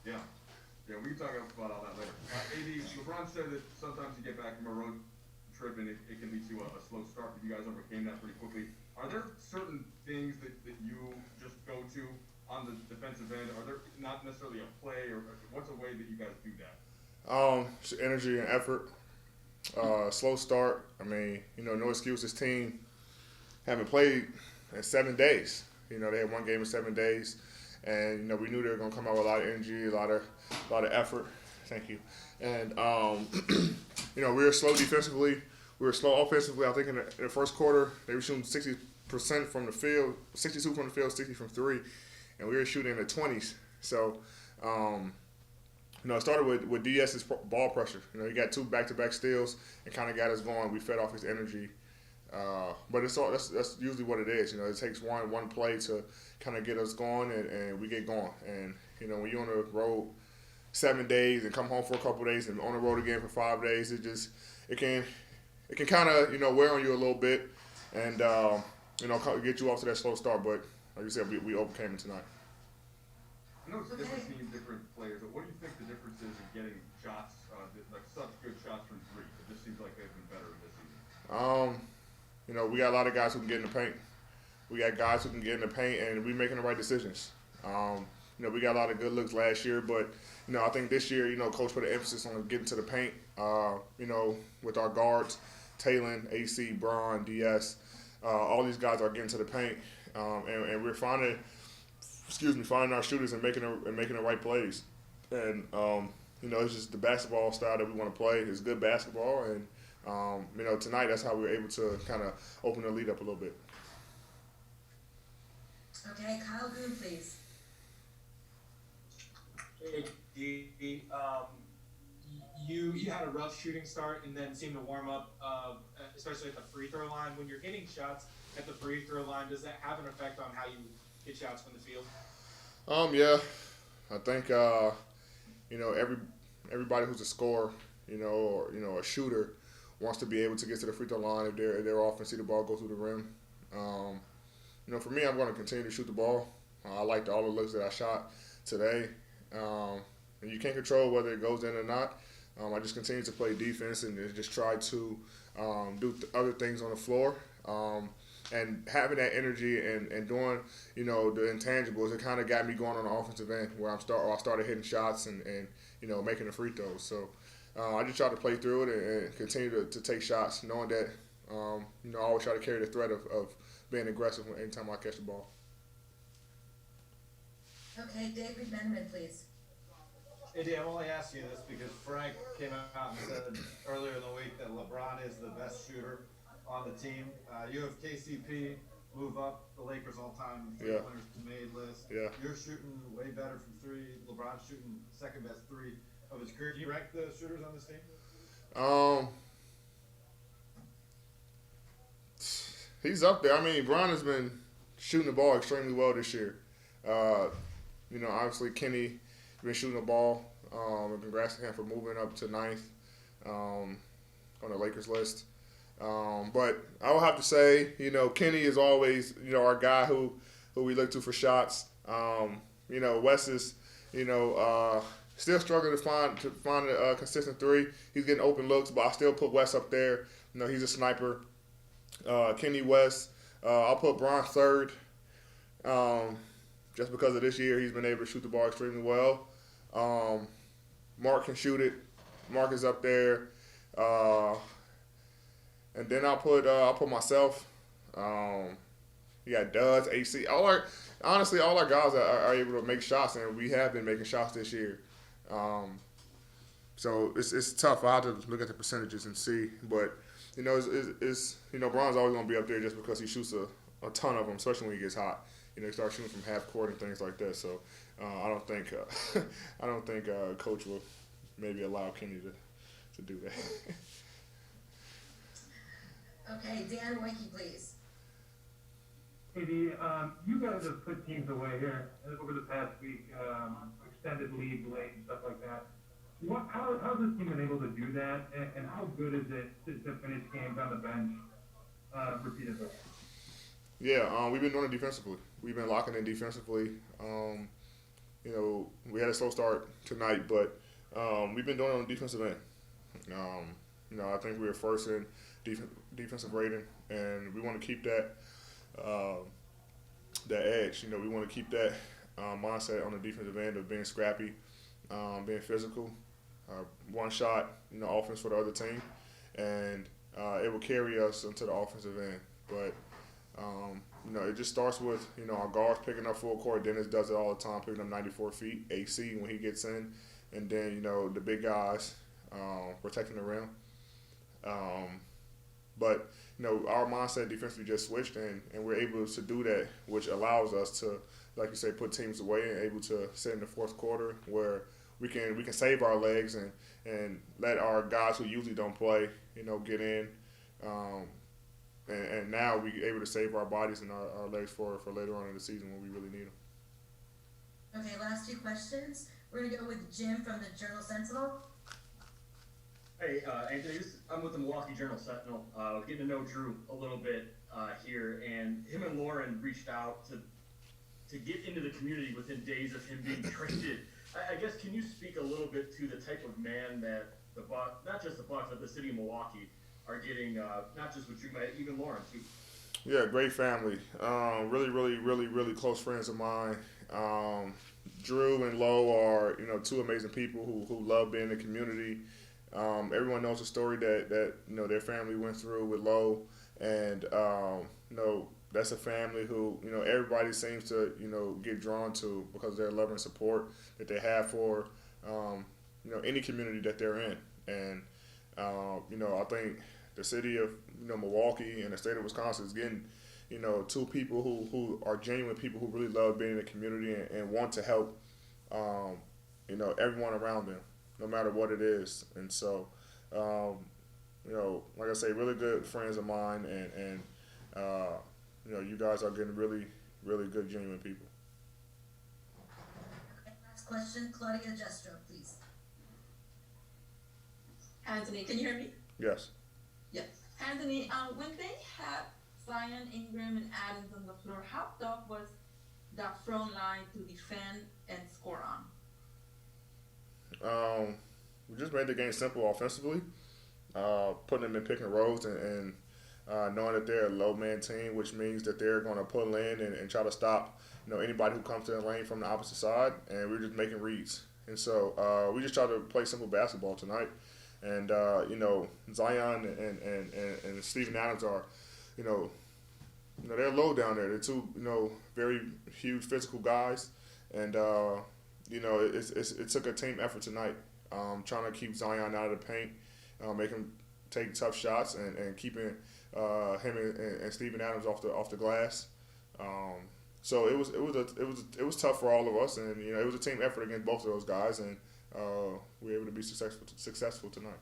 Yeah. Yeah, we can talk about all that later. AD, LeBron said that sometimes you get back from a road trip and it can lead to a slow start, but you guys overcame that pretty quickly. Are there certain things that you just go to on the defensive end? Are there not necessarily a play or what's a way that you guys do that? It's energy and effort. Slow start. I mean, no excuse. This team haven't played in 7 days. They had one game in 7 days, and we knew they were gonna come out with a lot of energy, a lot of effort. Thank you. And we were slow defensively. We were slow offensively. I think in the first quarter they were shooting 60% from the field, 62 from the field, 60 from three, and we were shooting in the 20s. So. It started with DS's ball pressure. He got two back-to-back steals and kind of got us going. We fed off his energy, but that's usually what it is. It takes one play to kind of get us going, and we get going. And when you're on the road 7 days and come home for a couple of days and on the road again for 5 days, it can kind of wear on you a little bit, and get you off to that slow start. But like you said, we overcame it tonight. I know it's different teams, different players, but what do you think the difference is in getting shots, like such good shots from three? It just seems like they've been better this season. We got a lot of guys who can get in the paint. We got guys who can get in the paint, and we making the right decisions. We got a lot of good looks last year, but I think this year, coach put an emphasis on getting to the paint. With our guards, Talon, AC, Braun, DS, all these guys are getting to the paint, and we're finding our shooters and making the right plays. And it's just the basketball style that we want to play. It's good basketball, and tonight that's how we were able to kind of open the lead up a little bit. Okay, Kyle Goon, please. Hey, you had a rough shooting start and then seemed to warm up, especially at the free throw line. When you're hitting shots at the free throw line, does that have an effect on how you hit shots from the field? Yeah, I think everybody who's a scorer, or a shooter, wants to be able to get to the free throw line if they're off and see the ball go through the rim. For me, I'm going to continue to shoot the ball. I liked all the looks that I shot today, and you can't control whether it goes in or not. I just continue to play defense and just try to do other things on the floor. And having that energy and doing, the intangibles, it kind of got me going on the offensive end where I started hitting shots and making the free throws. So I just try to play through it and continue to take shots, knowing that, I always try to carry the threat of being aggressive anytime I catch the ball. Okay, David Benjamin, please. AD, I'm only asking you this because Frank came out and said earlier in the week that LeBron is the best shooter on the team. You have KCP move up the Lakers all-time three-pointers made list. Yeah. You're shooting way better from three. LeBron's shooting second best three of his career. Do you rank the shooters on this team? He's up there. I mean, Bron has been shooting the ball extremely well this year. Obviously Kenny been shooting the ball. And congrats to him for moving up to ninth on the Lakers list. But I will have to say, Kenny is always, our guy who we look to for shots. Wes is, still struggling to find a consistent three. He's getting open looks, but I still put Wes up there. He's a sniper. Kenny, West. I'll put Bron third. Just because of this year, he's been able to shoot the ball extremely well. Mark can shoot it. Mark is up there. And then I'll put myself. You got Duds, AC. All our guys are able to make shots, and we have been making shots this year. So it's tough. I have to look at the percentages and see, but it's Bron's always going to be up there just because he shoots a ton of them, especially when he gets hot. He starts shooting from half court and things like that. So I don't think coach will maybe allow Kenny to do that. Okay, Dan Wakey, please. Hey, you guys have put teams away here over the past week, extended lead late and stuff like that. How's this team been able to do that, and how good is it to finish games on the bench repeatedly? Yeah, we've been doing it defensively. We've been locking in defensively. we had a slow start tonight, but we've been doing it on the defensive end. I think we were first in defensive rating, and we want to keep that edge. We want to keep that mindset on the defensive end of being scrappy, being physical, one shot, offense for the other team, and it will carry us into the offensive end. But it just starts with our guards picking up full court. Dennis does it all the time, picking up 94 feet, AC when he gets in, and then the big guys protecting the rim. But our mindset defensively just switched, and we're able to do that, which allows us to, like you say, put teams away and able to sit in the fourth quarter where we can save our legs and let our guys who usually don't play, get in. And now we're able to save our bodies and our legs for later on in the season when we really need them. Okay, last two questions. We're going to go with Jim from the Journal-Sentinel. Hey, Anthony, I'm with the Milwaukee Journal-Sentinel. Getting to know Drew a little bit here, and him and Lauren reached out to get into the community within days of him being traded. I guess, can you speak a little bit to the type of man that the Bucks, not just the Bucks, but the city of Milwaukee are getting, not just with Drew, but even Lauren, too? Yeah, great family. Really, really, really, really close friends of mine. Drew and Lo are, two amazing people who love being in the community. Everyone knows the story that their family went through with Lo, and that's a family who everybody seems to get drawn to because of their love and support that they have for any community that they're in. And I think the city of Milwaukee and the state of Wisconsin is getting two people who are genuine people who really love being in the community and want to help everyone around them, no matter what it is. And so, like I say, really good friends of mine, and you guys are getting really, really good, genuine people. Okay, last question, Claudia Jestro, please. Anthony, can you hear me? Yes. Yes. Anthony, when they had Zion, Ingram, and Adams on the floor, how tough was that front line to defend and score on? We just made the game simple offensively, putting them in pick and rolls and knowing that they're a low man team, which means that they're going to pull in and try to stop anybody who comes to the lane from the opposite side, and we're just making reads. And so we just try to play simple basketball tonight. And Zion and Steven Adams are, they're low down there. They're two, very huge physical guys, and it took a team effort tonight, trying to keep Zion out of the paint, make him take tough shots, and keeping him and Steven Adams off the glass. So it was tough for all of us, and it was a team effort against both of those guys, and we were able to be successful tonight.